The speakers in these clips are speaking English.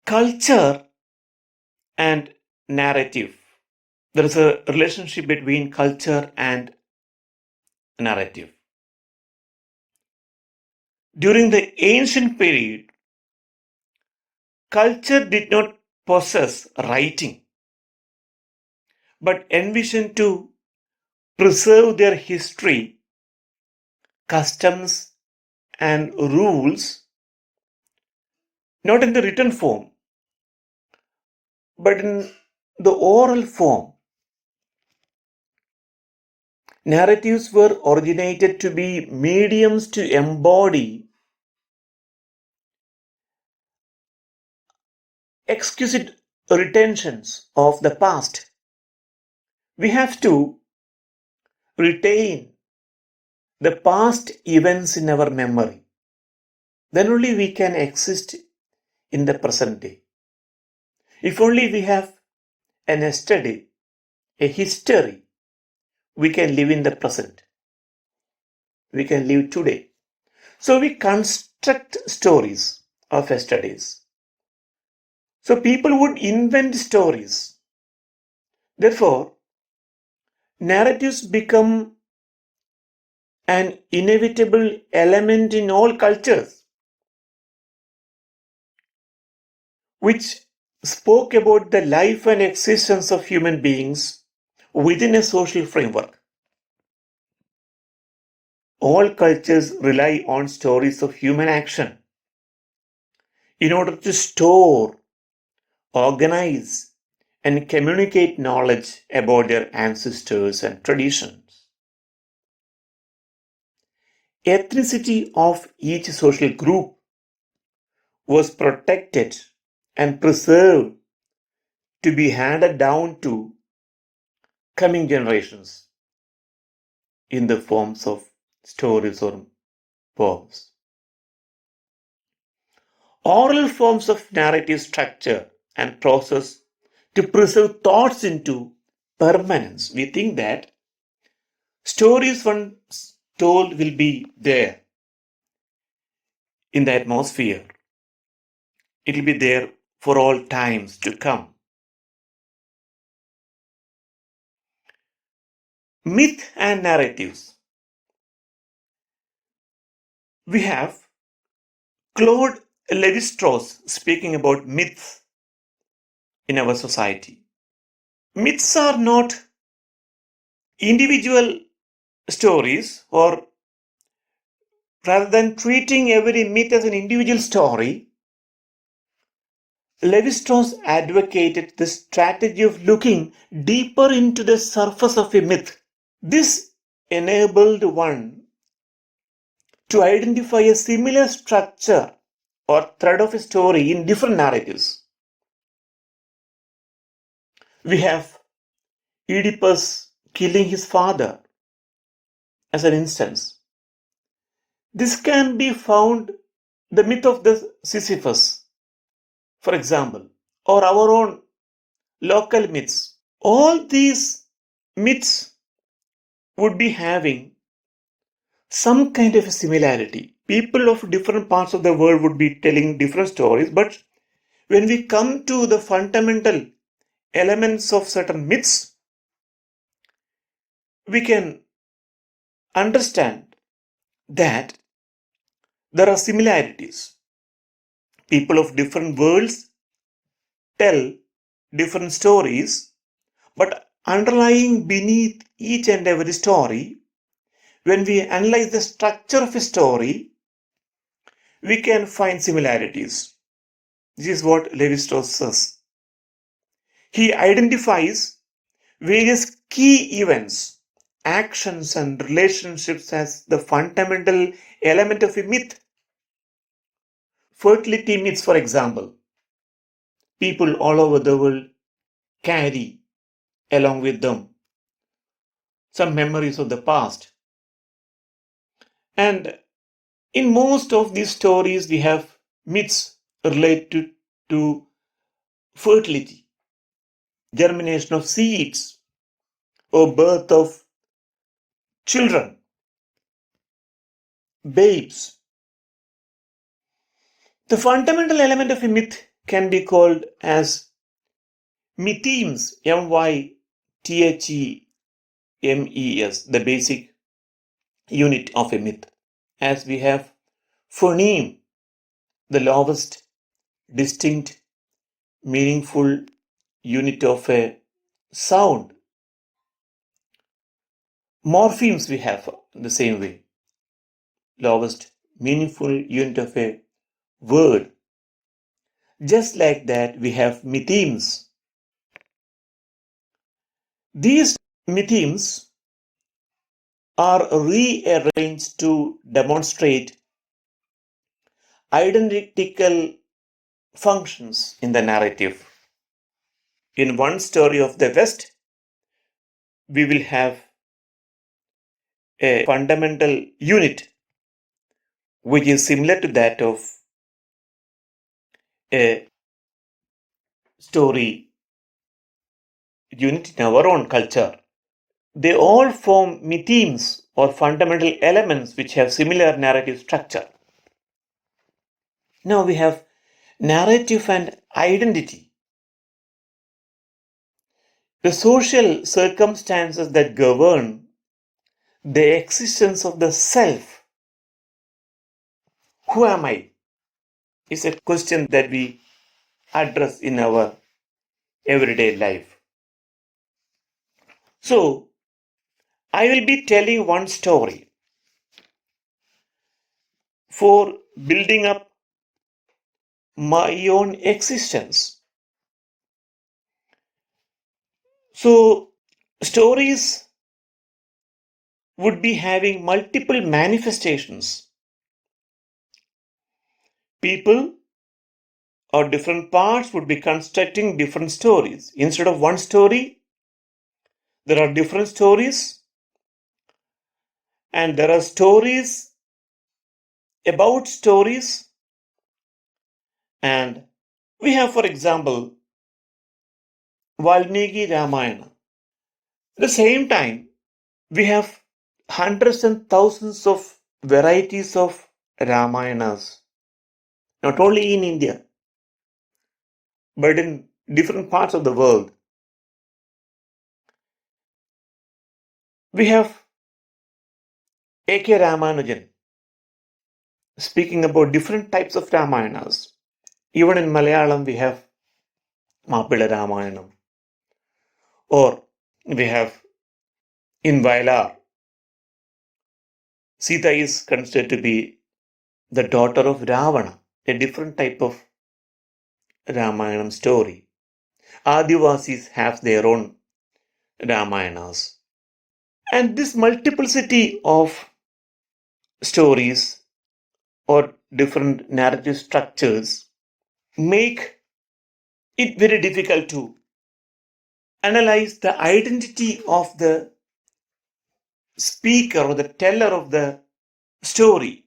Culture and narrative. There is a relationship between culture and narrative. During the ancient period, culture did not possess writing, but envisioned to preserve their history, customs, and rules, not in the written form, but in the oral form. Narratives were originated to be mediums to embody exquisite retentions of the past. We have to retain the past events in our memory. Then only we can exist in the present day. If only we have an yesterday, a history, we can live in the present. We can live today. So we construct stories of yesterdays. So people would invent stories. Therefore, narratives become an inevitable element in all cultures, which spoke about the life and existence of human beings within a social framework. All cultures rely on stories of human action in order to store, organize, and communicate knowledge about their ancestors and traditions. Ethnicity of each social group was protected and preserved to be handed down to coming generations in the forms of stories or poems. Oral forms of narrative structure and process to preserve thoughts into permanence. We think that stories once told will be there in the atmosphere. It will be there for all times to come. Myth and narratives. We have Claude Lévi-Strauss speaking about myths in our society. Myths are not individual stories, or rather than treating every myth as an individual story, Lévi-Strauss advocated the strategy of looking deeper into the surface of a myth. This enabled one to identify a similar structure or thread of a story in different narratives. We have Oedipus killing his father as an instance. This can be found the myth of the Sisyphus, for example, or our own local myths. All these myths would be having some kind of a similarity. People of different parts of the world would be telling different stories, but when we come to the fundamental elements of certain myths, we can understand that there are similarities. People of different worlds tell different stories, but underlying beneath each and every story, when we analyze the structure of a story, we can find similarities. This is what Lévi-Strauss says. He identifies various key events, actions and relationships as the fundamental element of a myth. Fertility myths, for example, people all over the world carry along with them some memories of the past. And in most of these stories, we have myths related to fertility, germination of seeds, or birth of children, babes. The fundamental element of a myth can be called as mythemes, M-Y-T-H-E-M-E-S, the basic unit of a myth. As we have phoneme, the lowest, distinct, meaningful unit of a sound. Morphemes we have the same way, lowest, meaningful unit of a word. Just like that, we have mythemes. These mythemes are rearranged to demonstrate identical functions in the narrative. In one story of the West, we will have a fundamental unit which is similar to that of a story unit in our own culture. They all form mythemes or fundamental elements which have similar narrative structure. Now we have narrative and identity. The social circumstances that govern the existence of the self. Who am I? Is a question that we address in our everyday life. So, I will be telling one story for building up my own existence. So, stories would be having multiple manifestations. People or different parts would be constructing different stories. Instead of one story, there are different stories, and there are stories about stories. And we have, for example, Valmiki Ramayana. At the same time, we have hundreds and thousands of varieties of Ramayanas, not only in India, but in different parts of the world. We have A.K. Ramanujan speaking about different types of Ramayanas. Even in Malayalam, we have Mappila Ramayanam. Or we have in Vailar, Sita is considered to be the daughter of Ravana, a different type of Ramayanam story. Adivasis have their own Ramayanas. And this multiplicity of stories or different narrative structures make it very difficult to analyze the identity of the speaker or the teller of the story.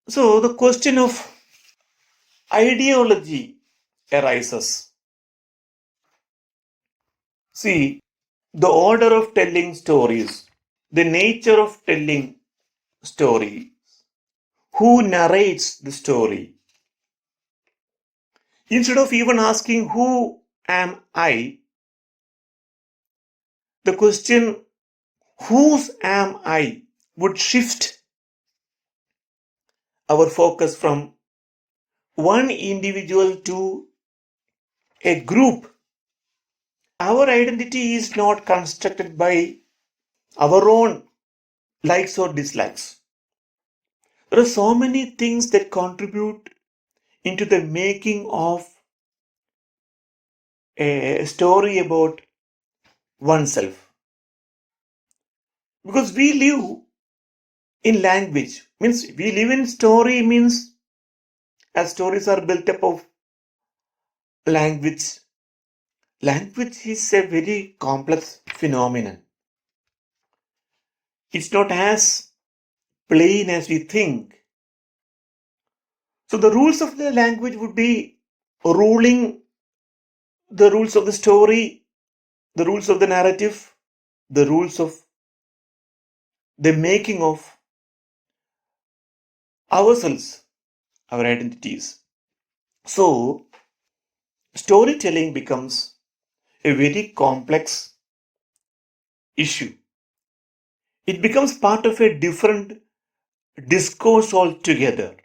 So the question of ideology arises. See, the order of telling stories, the nature of telling story, who narrates the story. Instead of even asking who am I, the question whose am I would shift our focus from one individual to a group. Our identity is not constructed by our own likes or dislikes. There are so many things that contribute into the making of a story about oneself. Because we live in language, means we live in story, means as stories are built up of language. Language is a very complex phenomenon. It's not as plain as we think. So the rules of the language would be ruling the rules of the story, the rules of the narrative, the rules of the making of ourselves, our identities. So storytelling becomes a very complex issue. It becomes part of a different discourse altogether.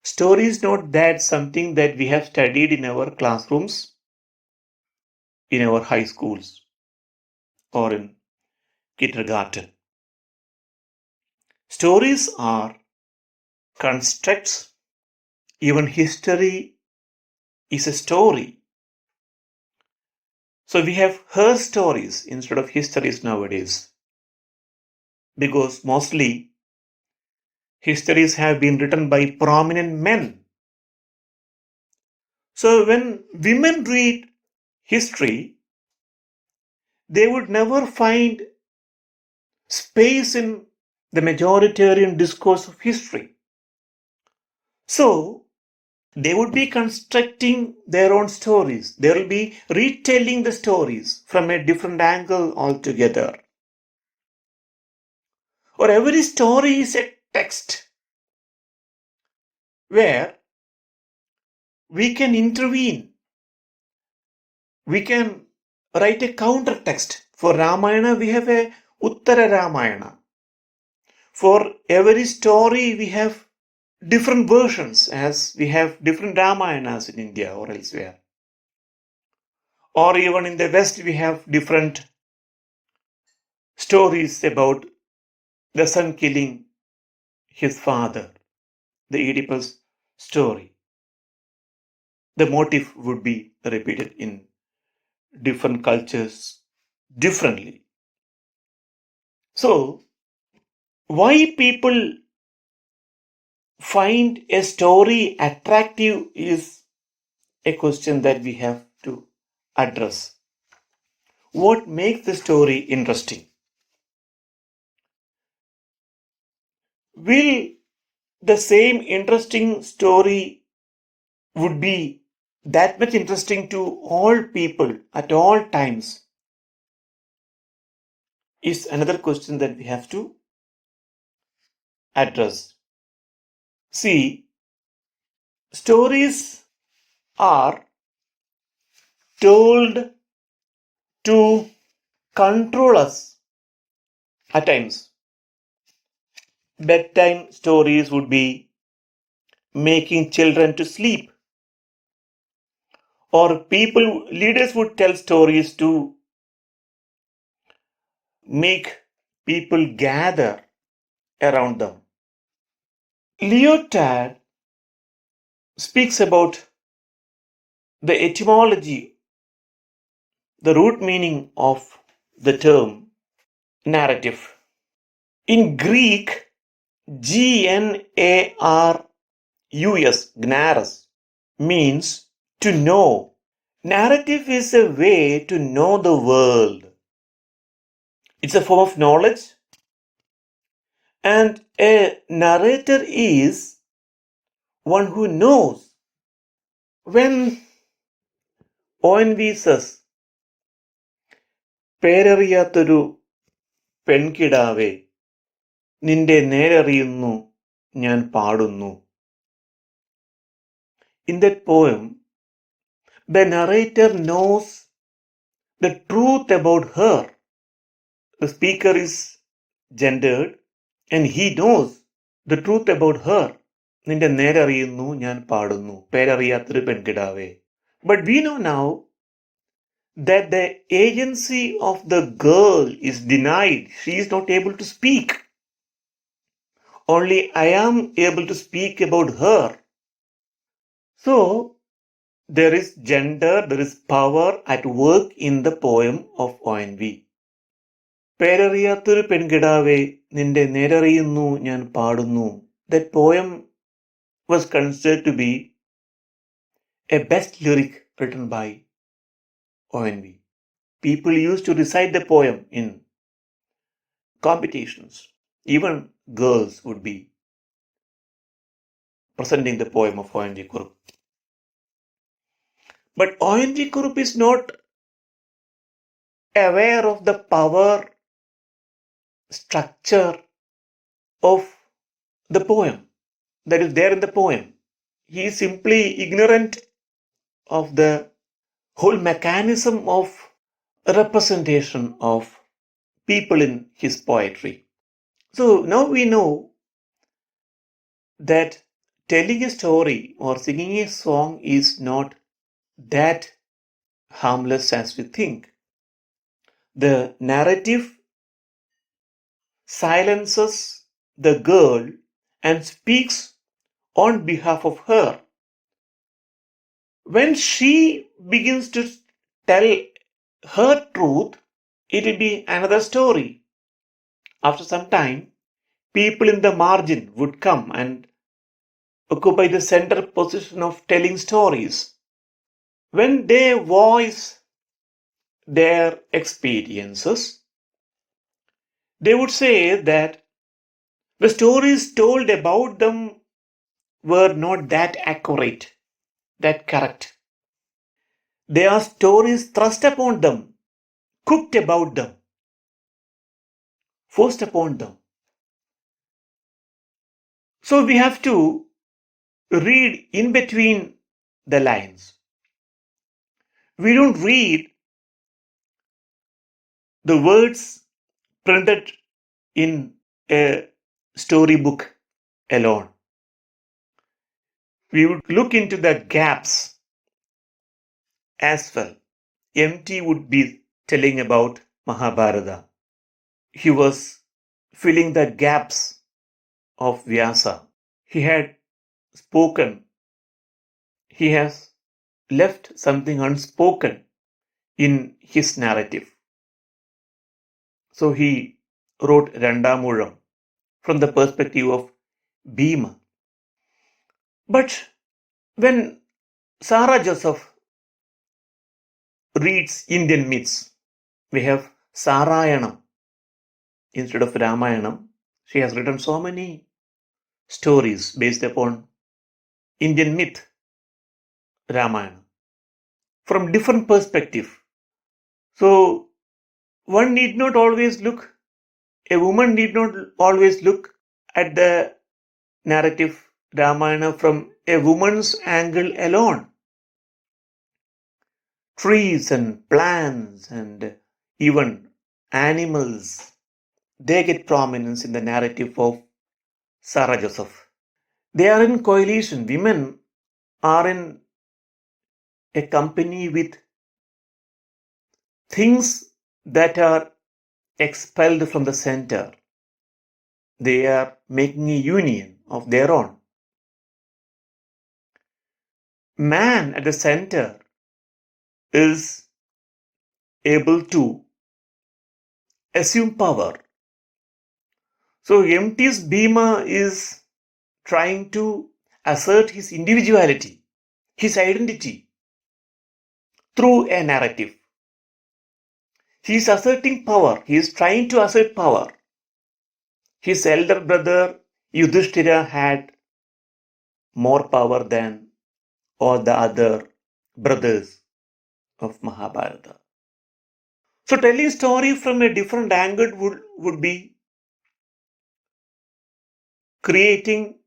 Story is not that something that we have studied in our classrooms, in our high schools, or in kindergarten. Stories are constructs. Even history is a story. So we have her stories instead of histories nowadays. Because mostly histories have been written by prominent men. So when women read history, they would never find space in the majoritarian discourse of history. So they would be constructing their own stories. They will be retelling the stories from a different angle altogether. Or every story is a text where we can intervene. We can write a counter text. For Ramayana, we have a Uttara Ramayana. For every story, we have different versions, as we have different Ramayanas in India or elsewhere. Or even in the West, we have different stories about the son killing his father, the Oedipus story. The motif would be repeated in different cultures differently. So, why people find a story attractive is a question that we have to address. What makes the story interesting? Will the same interesting story would be that much interesting to all people at all times? Is another question that we have to address. See, stories are told to control us at times. Bedtime stories would be making children to sleep, or people leaders would tell stories to make people gather around them. Leotard speaks about the etymology, the root meaning of the term narrative. In Greek, gnarus means to know. Narrative is a way to know the world. It's a form of knowledge, and a narrator is one who knows. When ONV says, പേരറിയാത്തൊരു പെൺകിടാവേ നിന്റെ നേരറിയുന്നു ഞാൻ പാടുന്നു. In that poem, the narrator knows the truth about her. The speaker is gendered and he knows the truth about her. നിന്റെ നേരറിയുന്നു ഞാൻ പാടുന്നു, പേരറിയാത്തൊരു പെൺകിടാവേ. But we know now that the agency of the girl is denied. She is not able to speak. Only I am able to speak about her. So, there is gender, there is power at work in the poem of ONV. പേരറിയാത്തൊരു പെൺകിടാവേ നിന്റെ നേരറിയുന്നു ഞാൻ പാടുന്നു. That poem was considered to be a best lyric written by ONV. People used to recite the poem in competitions. Even girls would be presenting the poem of ONV Kurup. But ONV Kurup is not aware of the power structure of the poem that is there in the poem. He is simply ignorant of the whole mechanism of representation of people in his poetry. So now we know that telling a story or singing a song is not that harmless as we think. The narrative silences the girl and speaks on behalf of her. When she begins to tell her truth, it will be another story. After some time, people in the margin would come and occupy the center position of telling stories. When they voice their experiences, they would say that the stories told about them were not that accurate, that correct. They are stories thrust upon them, cooked about them, forced upon them. So we have to read in between the lines. We don't read the words printed in a storybook alone. We would look into the gaps as well. MT would be telling about Mahabharata. He was filling the gaps of Vyasa. He had spoken. He has left something unspoken in his narrative. So he wrote Randamuzham from the perspective of Bhima. But when Sarah Joseph reads Indian myths, we have Sarayanam instead of Ramayanam. She has written so many stories based upon Indian myth, Ramayana, from different perspective. So one need not always look, a woman need not always look at the narrative Ramayana from a woman's angle alone. Trees and plants and even animals, they get prominence in the narrative of Sarah Joseph. They are in coalition. Women are in a company with things that are expelled from the center. They are making a union of their own. Man at the center is able to assume power. So MT's Bhima is trying to assert his individuality, his identity through a narrative. He is asserting power. He is trying to assert power. His elder brother Yudhishthira had more power than all the other brothers of Mahabharata. So telling story from a different angle would be creating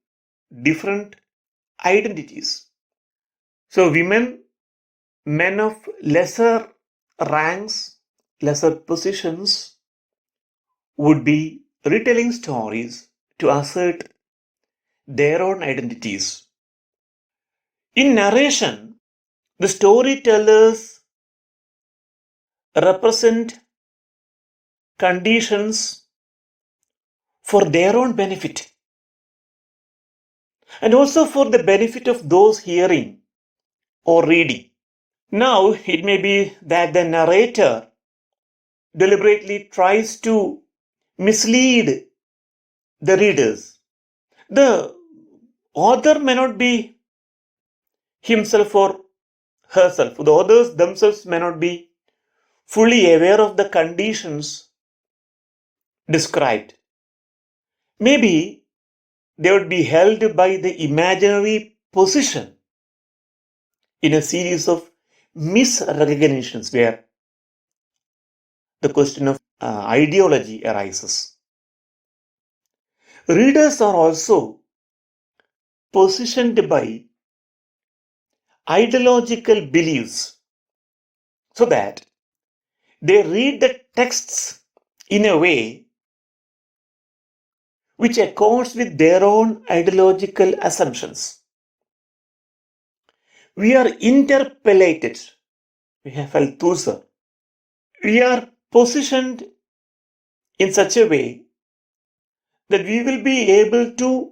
different identities. So women, men of lesser ranks, lesser positions would be retelling stories to assert their own identities. In narration, the storytellers represent conditions for their own benefit and also for the benefit of those hearing or reading. Now, it may be that the narrator deliberately tries to mislead the readers. The author may not be himself or herself. The authors themselves may not be fully aware of the conditions described. Maybe they would be held by the imaginary position in a series of misrecognitions where the question of ideology arises. Readers are also positioned by ideological beliefs so that they read the texts in a way which accords with their own ideological assumptions. We are interpellated. We have Althusser. We are positioned in such a way that we will be able to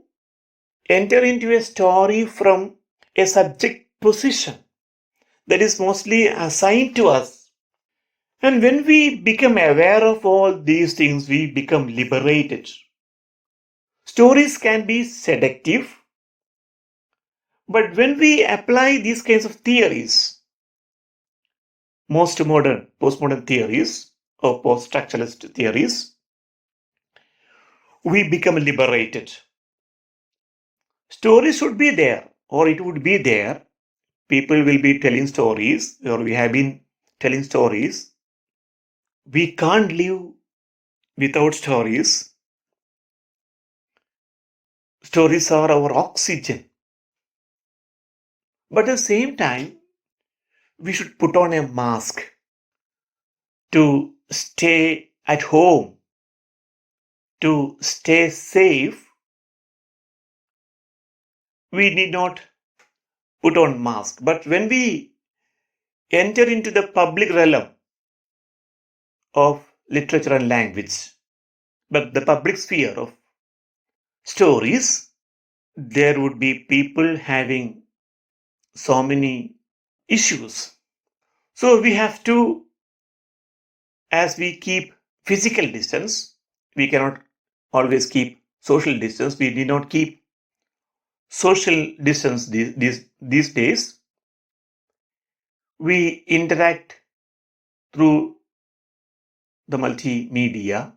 enter into a story from a subject position that is mostly assigned to us. And when we become aware of all these things, we become liberated. Stories can be seductive, but when we apply these kinds of theories, most modern, postmodern theories or post-structuralist theories, we become liberated. Stories should be there, or it would be there. People will be telling stories, or we have been telling stories. We can't live without stories. Stories are our oxygen. But at the same time, we should put on a mask to stay at home, to stay safe. We need not put on mask. But when we enter into the public realm of literature and language, but the public sphere of stories, there would be people having so many issues. So we have to, as we keep physical distance, we cannot always keep social distance. We need not keep social distance these days. We interact through the multimedia.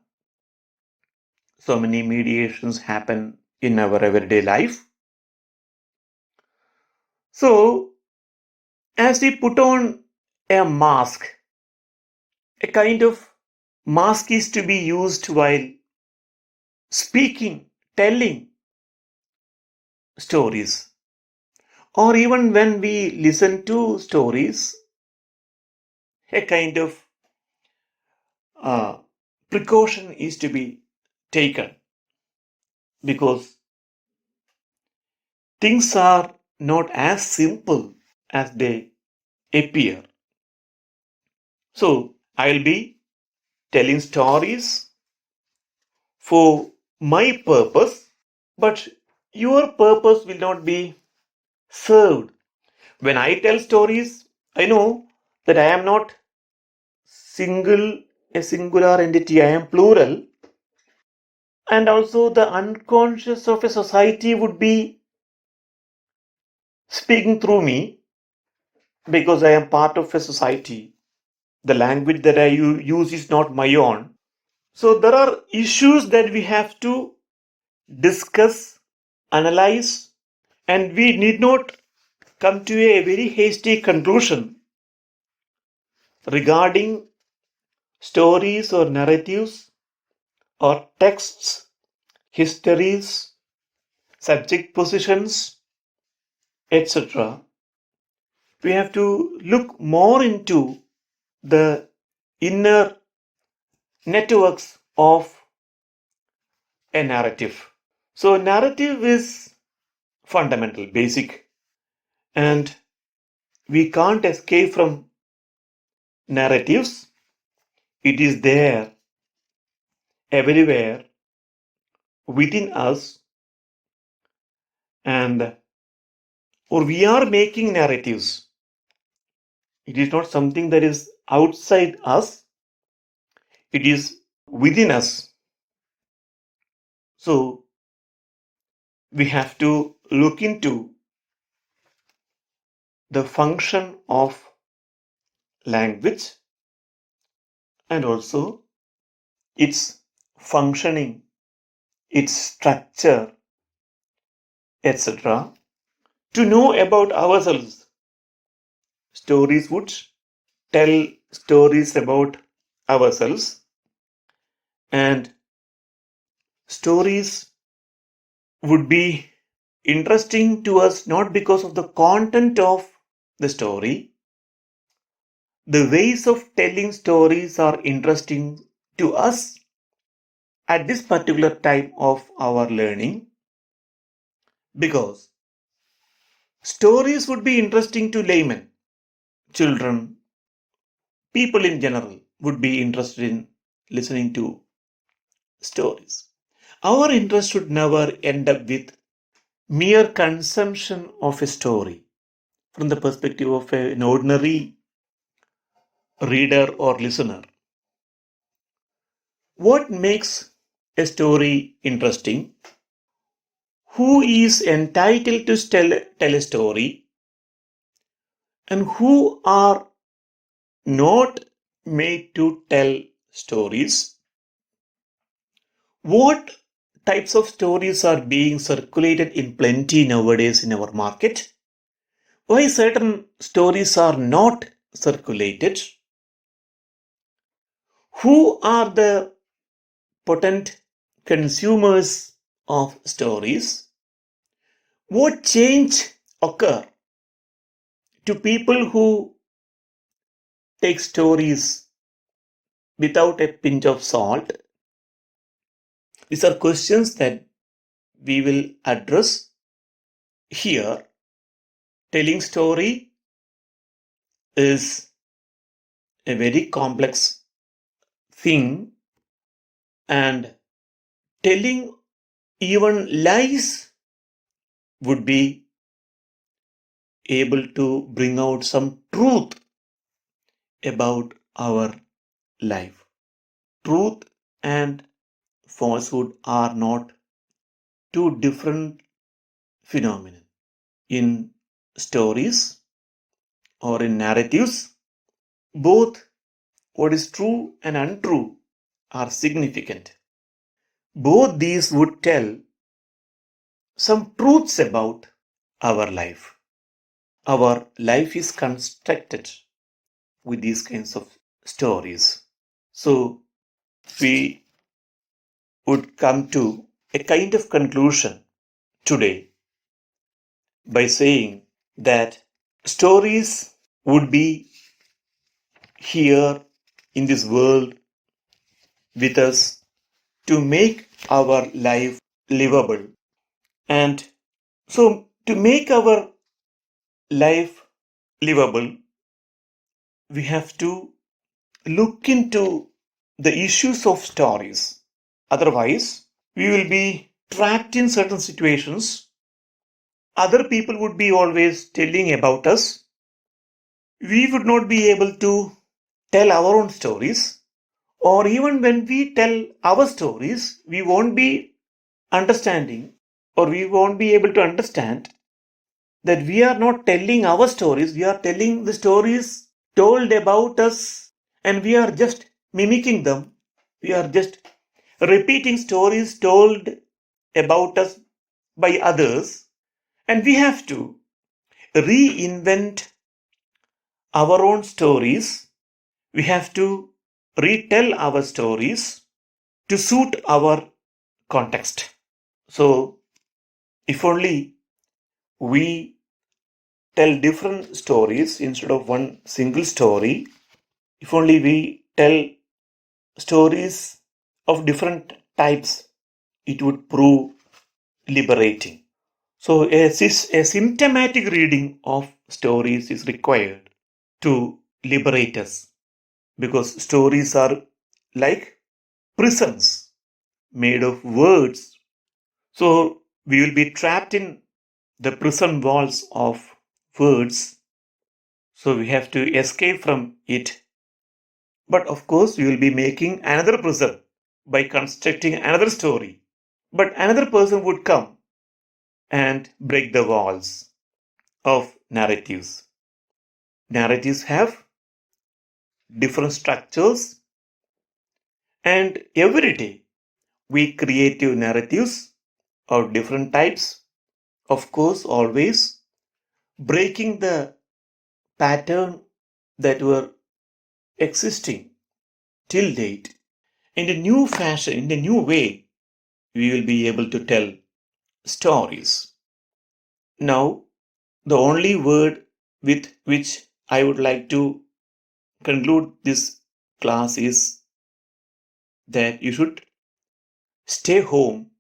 So many mediations happen in our everyday life. So as we put on a mask, a kind of mask is to be used while speaking, telling stories, or even when we listen to stories, a kind of precaution is to be taken because things are not as simple as they appear. So I'll be telling stories for my purpose, but your purpose will not be served. When I tell stories, I know that I am not a singular entity, I am plural. And also the unconscious of a society would be speaking through me because I am part of a society. The language that I use is not my own. So there are issues that we have to discuss, analyze, and we need not come to a very hasty conclusion regarding stories or narratives or texts, histories, subject positions, etc. We have to look more into the inner networks of a narrative. So, narrative is fundamental, basic, and we can't escape from narratives. It is there everywhere within us, and or we are making narratives. It is not something that is outside us. It is within us. So we have to look into the function of language and also its functioning, its structure, etc. To know about ourselves, stories would tell stories about ourselves, and stories would be interesting to us not because of the content of the story. The ways of telling stories are interesting to us at this particular time of our learning, because stories would be interesting to laymen, children, people in general would be interested in listening to stories. Our interest should never end up with mere consumption of a story from the perspective of an ordinary reader or listener. What makes a story interesting? Who is entitled to tell a story, and who are not made to tell stories? What types of stories are being circulated in plenty nowadays in our market? Why certain stories are not circulated? Who are the potent consumers of stories? What change occur to people who take stories without a pinch of salt? These are questions that we will address here. Telling story is a very complex thing, and telling even lies would be able to bring out some truth about our life. Truth and falsehood are not two different phenomena. In stories or in narratives, both what is true and untrue are significant. Both these would tell some truths about our life. Our life is constructed with these kinds of stories. So we would come to a kind of conclusion today by saying that stories would be here in this world with us to make our life livable. And so, to make our life livable, we have to look into the issues of stories. Otherwise, we will be trapped in certain situations. Other people would be always telling about us. We would not be able to tell our own stories, or even when we tell our stories, we won't be understanding, or we won't be able to understand that we are not telling our stories, we are telling the stories told about us, and we are just mimicking them. We are just repeating stories told about us by others, and we have to reinvent our own stories. We have to retell our stories to suit our context. So, if only we tell different stories instead of one single story, if only we tell stories of different types, it would prove liberating. So, a symptomatic reading of stories is required to liberate us, because stories are like prisons made of words. So, we will be trapped in the prison walls of words. So, we have to escape from it But of course, you will be making another prism by constructing another story. But another person would come and break the walls of narratives. Narratives have different structures, and every day we create narratives of different types. Of course, always breaking the pattern that were existing till date. In a new fashion, in a new way, we will be able to tell stories. Now, the only word with which I would like to conclude this class is that you should stay home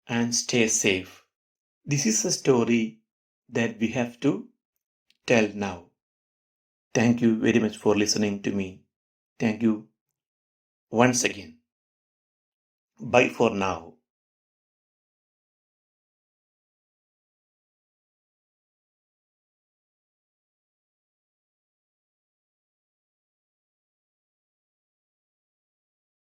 and stay safe. This is a story that we have to tell now. Thank you very much for listening to me. Thank you once again. Bye for now.